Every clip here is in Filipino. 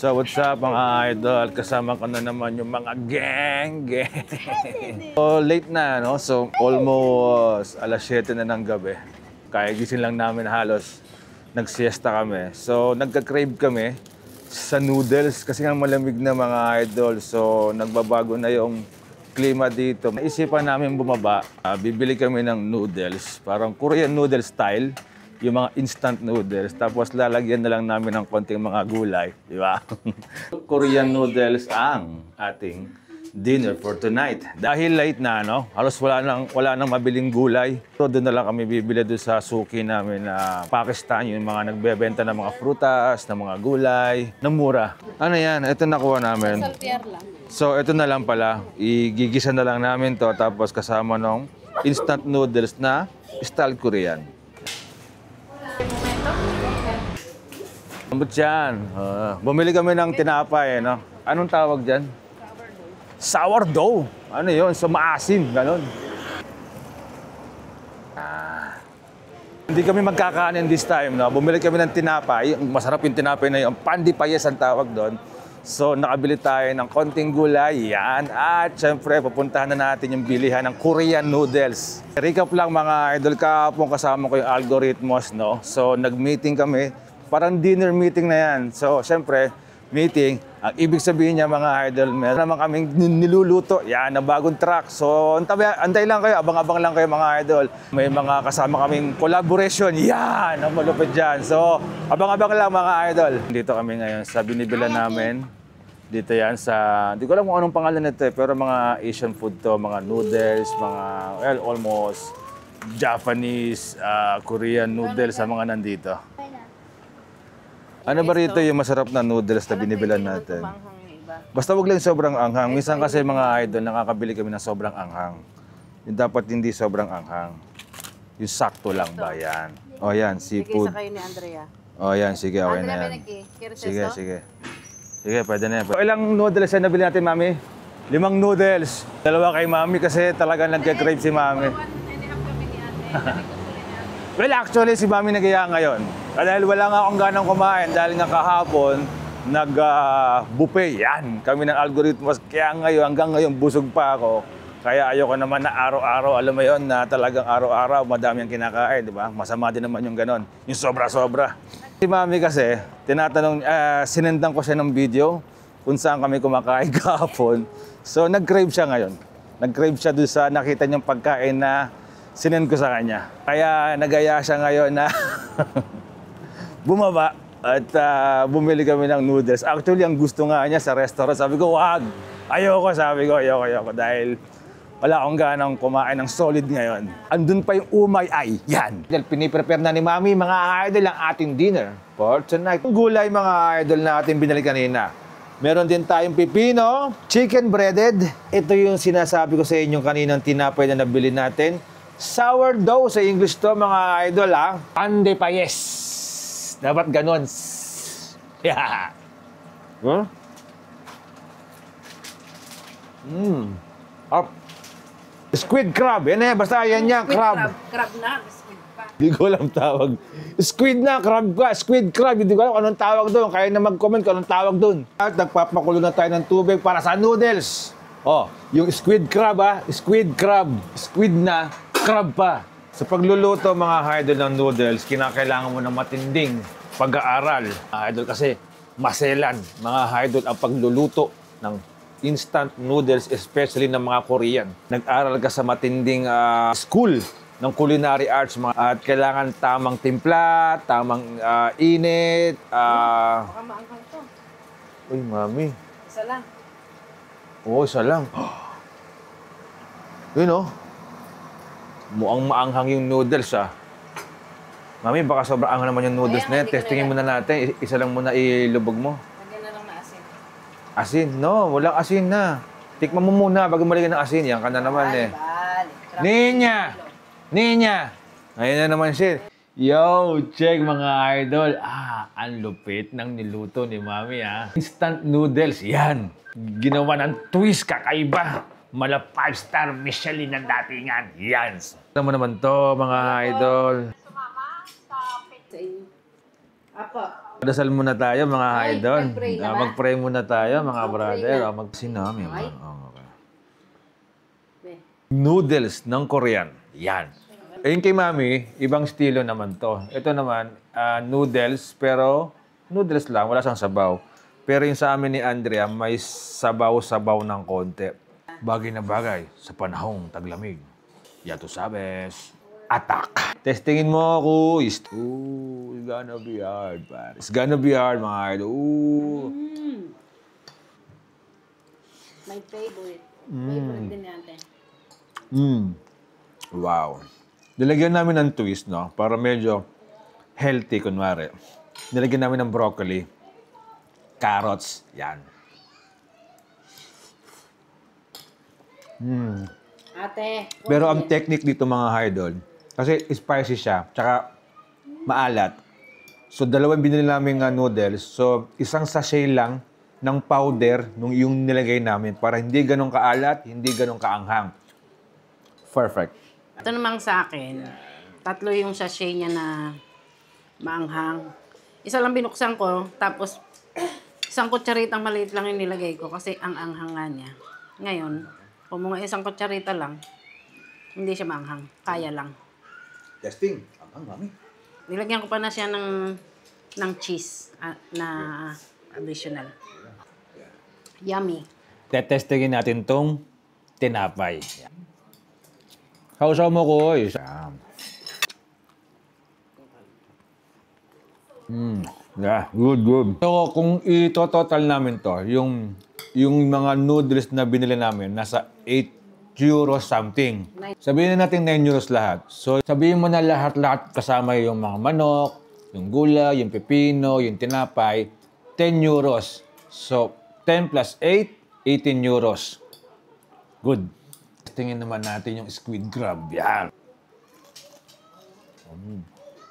So what's up mga idol? Kasama ko na naman yung mga gang. So late na, no? So almost alas 7 na ng gabi. Kaya gising lang namin halos. Nagsiesta kami. So nagka-crave kami sa noodles kasi nga malamig na mga idol. So nagbabago na yung klima dito. Naisipan namin bumaba. Bibili kami ng noodles. Parang Korean noodle style. Yung mga instant noodles, tapos lalagyan na lang namin ng konting mga gulay, di ba? Korean noodles ang ating dinner for tonight. Dahil late na, no? Halos wala nang mabiling gulay. So doon na lang kami bibili doon sa suki namin na Pakistan, yung mga nagbebenta ng mga frutas, ng mga gulay, na mura. Ano yan? Ito nakuha namin. So ito na lang pala, igigisa na lang namin to tapos kasama ng instant noodles na style Korean. Ambot yan. Bumili kami ng tinapay, no? Anong tawag dyan? Sourdough. Ano yun? So maasim, ganon. Hindi kami magkakanin this time, no? Bumili kami ng tinapay. Masarap yung tinapay na yun. Pandipayes ang tawag doon. So nakabili tayo ng konting gulay. Yan. At syempre, pupuntahan na natin yung bilihan ng Korean noodles. Recap lang mga idol, kahapon kasama ko yung algorithmos, no? So nag-meeting kami. Parang dinner meeting na yan. So, syempre, meeting, ang ibig sabihin niya mga idol, meron naman kaming niluluto. Yan, na bagong truck. So, antay lang kayo, abang-abang lang kayo mga idol. May mga kasama kaming collaboration. Yan, ang malupit dyan. So, abang-abang lang mga idol. Dito kami ngayon sa binibilan namin. Dito yan sa, hindi ko alam kung anong pangalan nito pero mga Asian food to, mga noodles, mga, well, almost Japanese, Korean noodles sa mga nandito. Ano ba rito yung masarap na noodles na binibilan natin? Basta wag lang sobrang anghang. Minsan kasi mga idol, nakakabili kami ng sobrang anghang. Yung dapat hindi sobrang anghang. Yung sakto lang ba yan? O yan, seafood. Sige sa kayo ni Andrea. O yan, sige, okay na yan. Sige, sige. Sige, pwede na yan. Ilang noodles yan nabili natin, Mami? 5 noodles. 2 kay Mami kasi talagang nagka-crave si Mami. Well, actually, si Mami nag-iya ngayon. Dahil wala nga akong ganang kumain, dahil nga kahapon, nag-buffet. Yan, kami ng algorithmos. Kaya ngayon, hanggang ngayon, busog pa ako. Kaya ayoko naman na araw-araw, alam mo yun, na talagang araw-araw, madami ang kinakain, di ba? Masama din naman yung ganon, yung sobra-sobra. Si Mami kasi, tinatanong, sinendan ko siya ng video kung saan kami kumakain kahapon. So, nag-crave siya ngayon. Nag-crave siya doon sa nakita niyang pagkain na sinend ko sa kanya. Kaya nagaya siya ngayon na bumaba at bumili kami ng noodles. Actually, ang gusto nga niya sa restaurant, sabi ko, wag! Ayoko, sabi ko, ayoko. Dahil wala akong ganang kumain ng solid ngayon. Andun pa yung umay ay, yan! Dahil piniprepare na ni Mami, mga idol, ang ating dinner for tonight. Yung gulay, mga idol, na ating binili kanina. Meron din tayong pipino, chicken breaded. Ito yung sinasabi ko sa inyo kaninang tinapay na nabili natin. Sourdough sa English to, mga idol, ha? Pandipayes. Dapat ganon. Yeah. Huh? Up. Squid crab. Yan eh, basta yan yan, crab. Crab na, squid pa. Hindi ko alam tawag. Squid na, crab ka. Squid crab. Hindi ko alam anong tawag doon. Kaya na mag-comment kung anong tawag doon. At nagpapakulo na tayo ng tubig para sa noodles. Oh, yung squid crab, ha? Squid crab. Squid na, crab pa. Sa pagluluto, mga idol ng noodles, kinakailangan mo ng matinding pag-aaral. Idol kasi maselan, mga idol, ang pagluluto ng instant noodles, especially ng mga Korean. Nag-aral ka sa matinding school ng culinary arts, at kailangan tamang timpla, tamang init. Baka maanghang to. Uy, Mami. Isa lang. Oo, isa lang. Yun, oh. Mukhang maanghang yung noodles, ah. Mami, baka sobrang anghang naman yung noodles na yan. Testingin muna natin. Isa lang muna ilubog mo. Lagyan na lang na asin. Asin? No, walang asin na. Tikman mo muna bago malagyan ng asin. Yan ka na naman, eh. Ninya! Ninya! Ayun na naman siya. Yo, check mga idol. Ang lupit ng niluto ni Mami, ah. Instant noodles, yan. Ginawa ng twist, kakaiba. Mala 5-star Michelin ng datingan. Yan. Alam mo naman to, mga idol. Sumama sa pizza. Apo. Dasal muna tayo mga Ay, idol. mag-pray na ba? Mag-pray muna tayo mga brother. na. Sinami. Ay. Okay. Be. Noodles ng Korean. Yan. Ayun kay Mami, ibang estilo naman to. Ito naman, noodles, pero noodles lang, wala siyang sabaw. Pero yung sa amin ni Andrea, may sabaw-sabaw ng konti. Bagay na bagay sa panahong taglamig. Yato sabes. Attack! Testingin mo, kuys. Ooh, it's gonna be hard, pare. It's gonna be hard, mga idol. Ooh. My favorite. Favorite din natin. Wow. Nilagyan namin ng twist, no? Para medyo healthy, kunwari. Nilagyan namin ng broccoli, carrots, yan. Ate. Pero ang technique dito, mga idol, kasi spicy siya, tsaka maalat. So, dalawang binili namin noodles. So, isang sachet lang ng powder nung yung nilagay namin para hindi ganun kaalat, hindi ganun kaanghang. Perfect. Ito namang sa akin, 3 yung sachet niya na maanghang. Isa lang binuksan ko, tapos isang kutsaritang maliit lang yung nilagay ko kasi ang anghang nga niya. Ngayon, kung mga isang kutsarita lang, hindi siya maanghang. Kaya lang. Testing. Anghang, mami. Nilagyan ko pa na siya ng cheese na additional. Yummy. Tetestingin natin tong tinapay. Kausaw mo ko, eh. Yeah, good. So, kung ito-total namin to, yung mga noodles na binili namin, nasa 8 euros something. Sabihin na natin 9 euros lahat. So, sabihin mo na lahat-lahat kasama yung mga manok, yung gula, yung pepino, yung tinapay, 10 euros. So, 10 plus 8, 18 euros. Good. Tingin naman natin yung squid crab. Yan.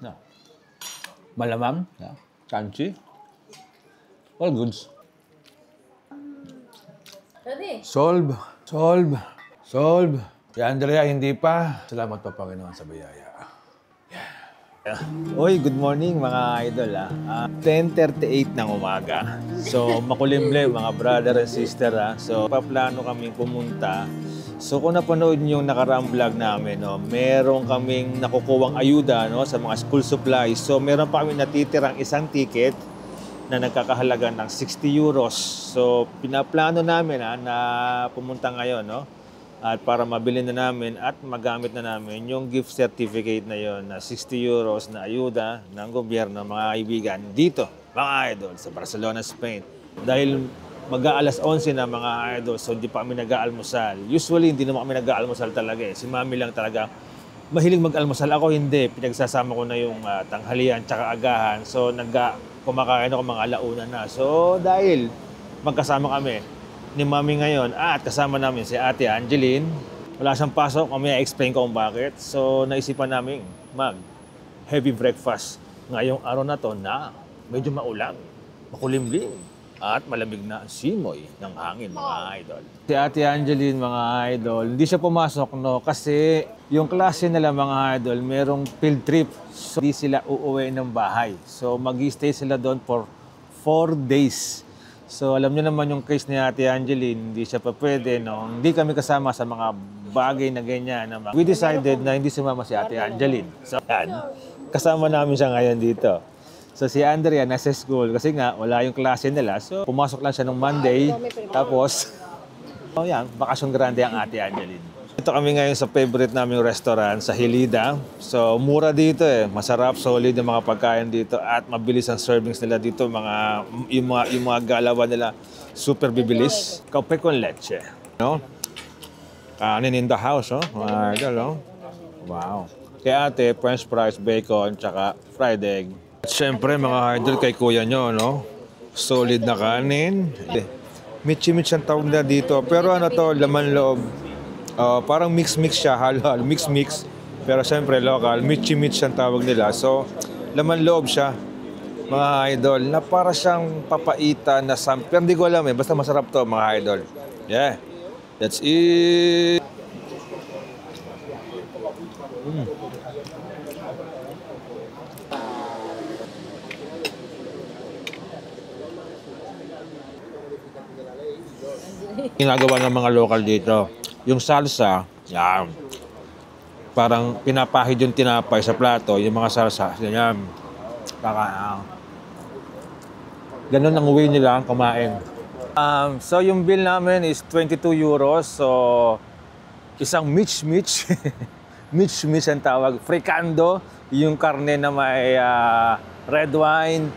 No. Malamang. Yeah. Crunchy. All goods. Ready? Solve. Si Andrea, hindi pa. Salamat pa, Panginoon, sa biyaya. Oy, good morning mga idol. 10:38 ng umaga. So, makulimble mga brother and sister. So, paplano kaming pumunta. So, kung napanood niyo yung nakaraang vlog namin, no, meron kaming nakukuwang ayuda, no, sa mga school supplies. So, meron pa kami natitirang isang ticket na nagkakahalaga ng 60 euros. So, pinaplano namin na pumunta ngayon, no? At para mabili na namin at magamit na namin yung gift certificate na yon na 60 euros na ayuda ng gobyerno, mga kaibigan, dito, mga idol, sa Barcelona, Spain. Dahil mag-aalas 11 na mga idol, so hindi pa kami nag-aalmusal. Usually, hindi naman kami nag-aalmusal talaga eh. Si Mami lang talaga mahilig mag-almusal. Ako hindi. Pinagsasama ko na yung tanghalian tsaka agahan. So, kumakain ako mga alauna na. So, dahil magkasama kami ni Mami ngayon at kasama namin si Ate Angeline. Wala siyang pasok, mamaya explain ko kung bakit. So, naisipan namin mag-heavy breakfast ngayong araw na to na medyo maulan, makulimlim, at malamig na simoy ng hangin, mga idol. Si Ate Angeline, mga idol, hindi siya pumasok, no, kasi yung klase nila, mga idol, merong field trip. So, hindi sila uuwi ng bahay. So, mag-stay sila doon for 4 days. So, alam niyo naman yung case ni Ate Angeline, hindi siya pa pwede, no? Hindi kami kasama sa mga bagay na ganyan. We decided na hindi sumama si Ate Angeline. So, yan. Kasama namin siya ngayon dito. So, si Andrea nasa school kasi nga wala yung klase nila. So, pumasok lang siya nung Monday. Tapos, yan, bakasyon grande ang Ate Angeline. Ito kami ngayon sa favorite naming restaurant sa Hilida. So, mura dito eh. Masarap, solid yung mga pagkain dito at mabilis ang servings nila dito. Yung mga galawan nila, super bibilis. Kape con leche. No? Kanin in the house, oh. Mga idol, oh. Wow. Kaya ate, french fries, bacon, tsaka fried egg. At syempre, mga idol, kay kuya nyo, no? Solid na kanin. Michi-mich ang tawag na dito. Pero ano to, laman loob. Parang mix-mix siya, halo-halo, mix-mix. Pero siyempre, local, michi-mich ang tawag nila. So, laman loob siya, mga idol, na para siyang papaita na pero hindi ko alam eh. Basta masarap to, mga idol. Yeah, that's it. Ginagawa ng mga local dito. Yung salsa, yan. Parang pinapahid yung tinapay sa plato, yung mga salsa, ganyan. Ganun ang way nila kumain. So yung bill namin is 22 euros. So isang mitch. Mitch ang tawag. Fricando, yung karne na may red wine.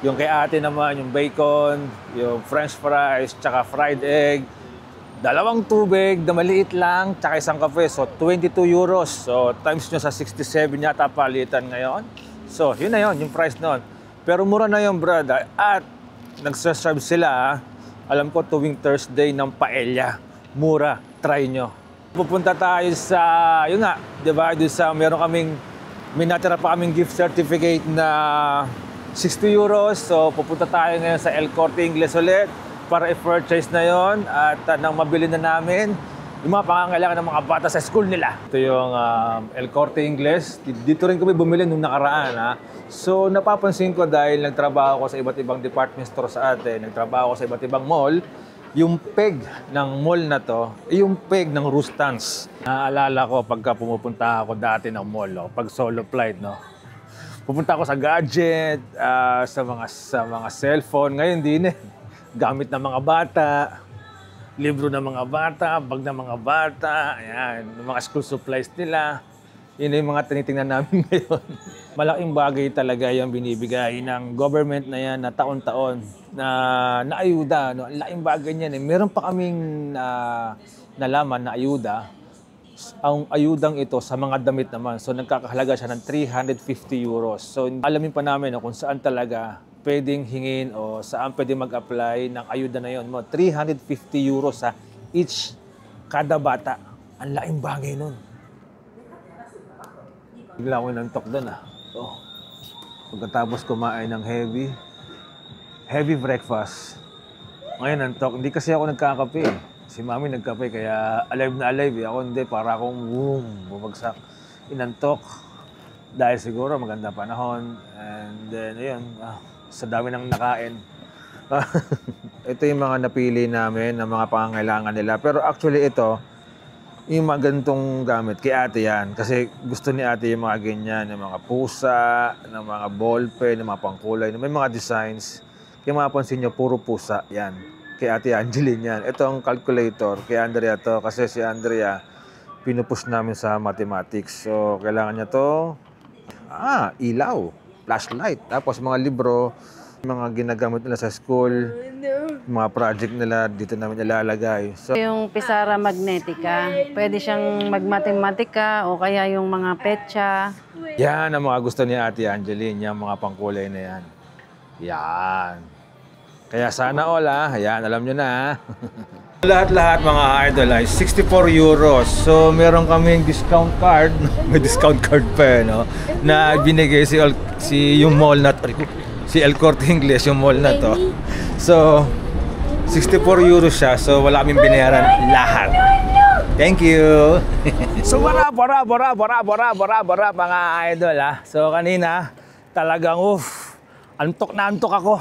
Yung kay ate naman, yung bacon, yung french fries, tsaka fried egg. 2 tubig, na maliit lang, tsaka isang kape. So 22 euros. So times nyo sa 67 yata palitan ngayon. So yun na yun, yung price noon. Pero mura na yun, brad. At nagsaserve sila, alam ko tuwing Thursday ng paella. Mura, try nyo. Pupunta tayo sa, yun nga, di ba? Doon sa, may natira pa kaming gift certificate na 60 euros. So, pupunta tayo ngayon sa El Corte Inglés ulit para i-purchase na yon at nang mabili na namin yung mga pangangailangan ng mga bata sa school nila. Ito yung El Corte Inglés. Dito rin kami bumili nung nakaraan. Ha? So, napapansin ko dahil nagtrabaho ko sa iba't ibang department store sa atin, nagtrabaho ko sa iba't ibang mall, yung peg ng mall na to, yung peg ng Rustans. Naalala ko pagka pumupunta ako dati ng mall, pag solo flight, no? Pupunta ako sa gadget, sa mga cellphone. Ngayon din gamit ng mga bata, libro ng mga bata, bag ng mga bata, ayan, mga school supplies nila. Yun yung mga tinitingnan namin ngayon. Malaking bagay talaga yung binibigay ng government na yan na taon-taon na ayuda. No? Laking bagay niyan. Meron pa kaming nalaman na ayuda. Ang ayudang ito sa mga damit naman. So nagkakahalaga siya ng 350 euros. So alamin pa namin kung saan talaga pwedeng hingin o saan pwedeng mag-apply ng ayuda na yun. 350 euros sa each kada bata. Ang laking bagay nun. Bigla ko nantok doon Pagkatapos kumain ng heavy breakfast. Ngayon nantok. Hindi kasi ako nagkakape. Si mami nagkape kaya alive na alive. Ako hindi, para akong bumagsak. Inantok. Dahil siguro maganda panahon. And then, ayun, sa dami ng nakain. Ito yung mga napili namin na mga pangangailangan nila. Pero actually ito, yung mga ganitong gamit, kay ate yan. Kasi gusto ni ate yung mga ganyan, yung mga pusa, ng mga ballpen, yung mga pangkulay, may mga designs. Kaya mapapansin nyo, puro pusa yan. Kay ate Angeline yan. Ito ang calculator, kay Andrea to. Kasi si Andrea, pinupush namin sa mathematics. So, kailangan niya to, ilaw, flashlight. Tapos mga libro, mga ginagamit nila sa school, mga project nila, dito namin ilalagay. So, Yung pisara magnetica, pwede siyang magmatematika o kaya yung mga petsa. yan ang mga gusto ni Ate Angeline, yung mga pangkulay na yan. Yan. Kaya sana all yan, alam nyo na. Lahat-lahat mga idol ay 64 euros. So meron kaming discount card, may discount card pa no, na binigay si yung mall na si El Corte Inglés, yung mall na to. So 64 euros siya, so wala kaming binayaran lahat. Thank you. So bora mga idol So kanina talagang antok na antok ako.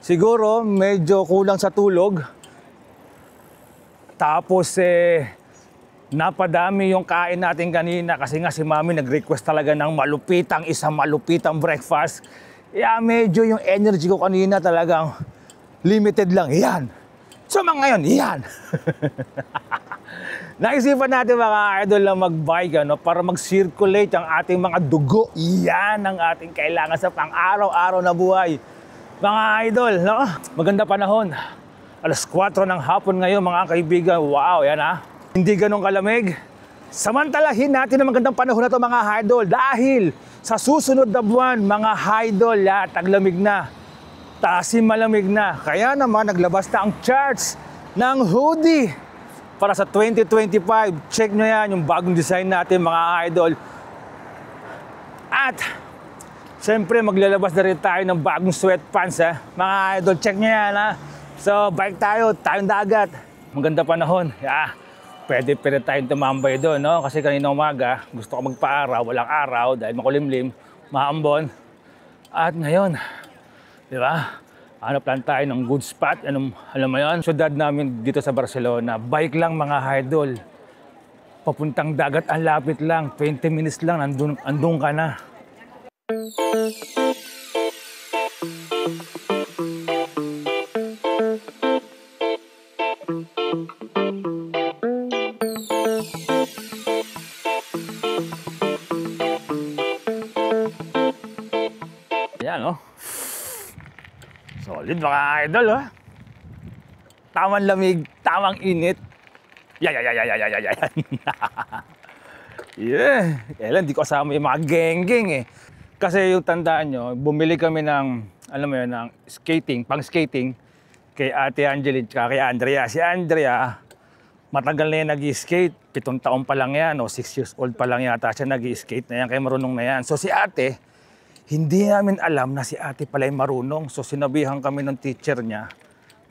Siguro medyo kulang sa tulog. Tapos napadami yung kain natin kanina kasi nga si Mami nag-request talaga ng isang malupitang breakfast. Medyo yung energy ko kanina talagang limited lang. Yan. So ngayon, yan. Naisipan natin mga idol na mag-bike para mag-circulate ang ating mga dugo. Yan ang ating kailangan sa pang-araw-araw na buhay. Mga idol, no? Maganda panahon. 4:00 ng hapon ngayon mga kaibigan. Wow, yan Hindi ganun kalamig. Samantalahin natin ang magandang panahon na ito mga idol dahil sa susunod na buwan mga idol, taglamig na. Tasim malamig na. Kaya naman naglabas na ang charts ng hoodie para sa 2025. Check nyo yan, yung bagong design natin mga idol. At siyempre maglalabas na rin tayo ng bagong sweatpants mga idol, check nyo yan So bike tayong dagat. Maganda panahon. Pwede tayong tumambay doon, no? Kasi kanina umaga, gusto ko magpa-araw, walang araw dahil makulimlim, maambon. At ngayon, di ba? Hanap lang tayo ng good spot. Alam mo yun? Syudad namin dito sa Barcelona. Bike lang mga idol. Papuntang dagat, ang lapit lang. 20 minutes lang, andun ka na. Yan, oh. Solid mga idol, oh. Tamang lamig, tamang init. Yan. Yeah. Kailan, di ko kasama yung mga geng-geng eh. Kasi yung tandaan nyo, bumili kami ng, alam mo yun, ng skating, pang skating, kay Ate Angeline, tsaka kay Andrea. Si Andrea, matagal na yan nag-skate. 7 taon pa lang yan, o 6 years old pa lang yata siya nag-skate na yan, kaya marunong na yan. So si Ate, hindi namin alam na si Ate pala ay marunong. So sinabihan kami ng teacher niya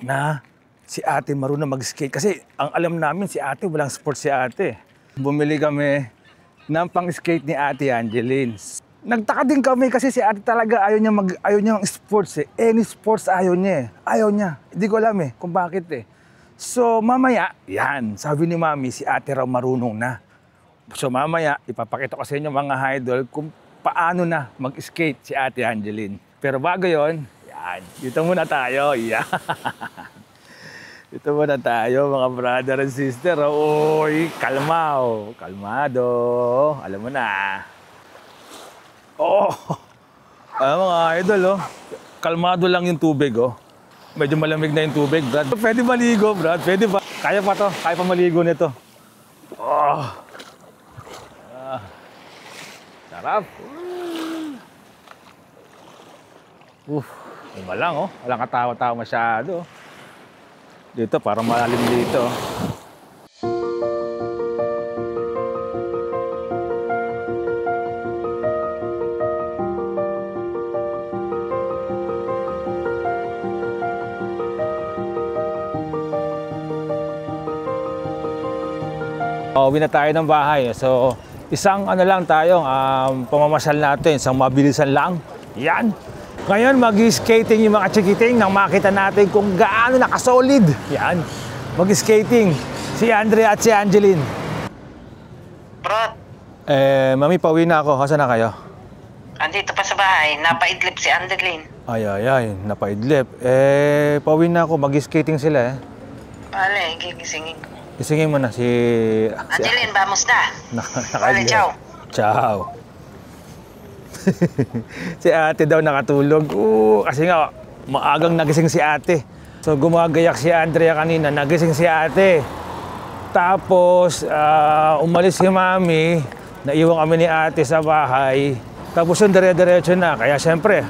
na si Ate marunong mag-skate. Kasi ang alam namin si Ate, walang sport si Ate. Bumili kami ng pang-skate ni Ate Angeline. Nagtaka din kami kasi si Ate talaga ayaw niya ng sports eh. Any sports ayaw niya eh. Ayaw niya. Hindi ko alam eh kung bakit eh. So mamaya, yan, sabi ni Mami, si Ate raw marunong na. So mamaya, ipapakita ko sa inyo mga idol kung paano na mag-skate si Ate Angeline. Pero bago yon, yan, dito muna tayo. Yan. Dito muna tayo mga brother and sister. Uy, kalmao. Kalmado. Alam mo na. Oh, mga idol, oh. Kalmado lang yung tubig, oh. Medyo malamig na yung tubig, Brad. Pwede maligo, Brad. Pwede ba? Kaya pa to. Kaya pa maligo nito. Oh. Sarap. Iba lang, oh. Walang katawa-tawa masyado. Dito, parang malalim dito. Uwi na tayo ng bahay. So, isang ano lang tayo, pamamasyal natin, isang mabilisan lang. Yan. Ngayon, mag-skating yung mga chikiting nang makita natin kung gaano nakasolid. Yan. Mag-skating si Andrea at si Angeline. Bro, Mami, pauwi na ako. Hasa na kayo? andito pa sa bahay. Napaidlip si Angeline. Ay, napaidlip. Pauwi na ako. Mag-skating sila eh. Pale, gigisingin. Isingin mo na si... Angeline, vamos na. Pale, Nakaidlip. ciao. Ciao. Si Ate daw nakatulog. Kasi nga, maagang nagising si Ate. So gumagayak si Andrea kanina, nagising si Ate. Tapos, umalis si Mami, naiwan kami ni Ate sa bahay. Tapos yung dire-diretso na. Kaya siyempre,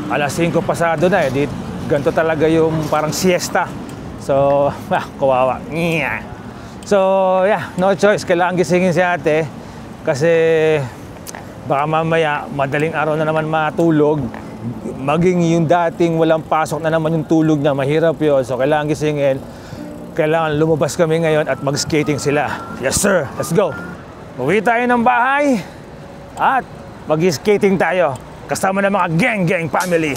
alas 5 pasado na eh. Ganito talaga yung parang siesta. So, kawawa. So, yeah, no choice. Kailangan gisingin si Ate. Kasi baka mamaya, madaling araw na naman matulog. Maging yung dating walang pasok na naman yung tulog niya, mahirap yun. So, kailangan gisingin. Kailangan lumabas kami ngayon at mag-skating sila. Yes, sir. Let's go. Uwi tayo ng bahay at mag-skating tayo. Kasama ng mga gang family.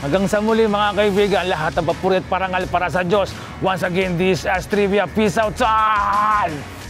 Hanggang sa muli mga kaibigan, lahat ng papurit parangal para sa Diyos. Once again, this is Trivia. Peace out, son!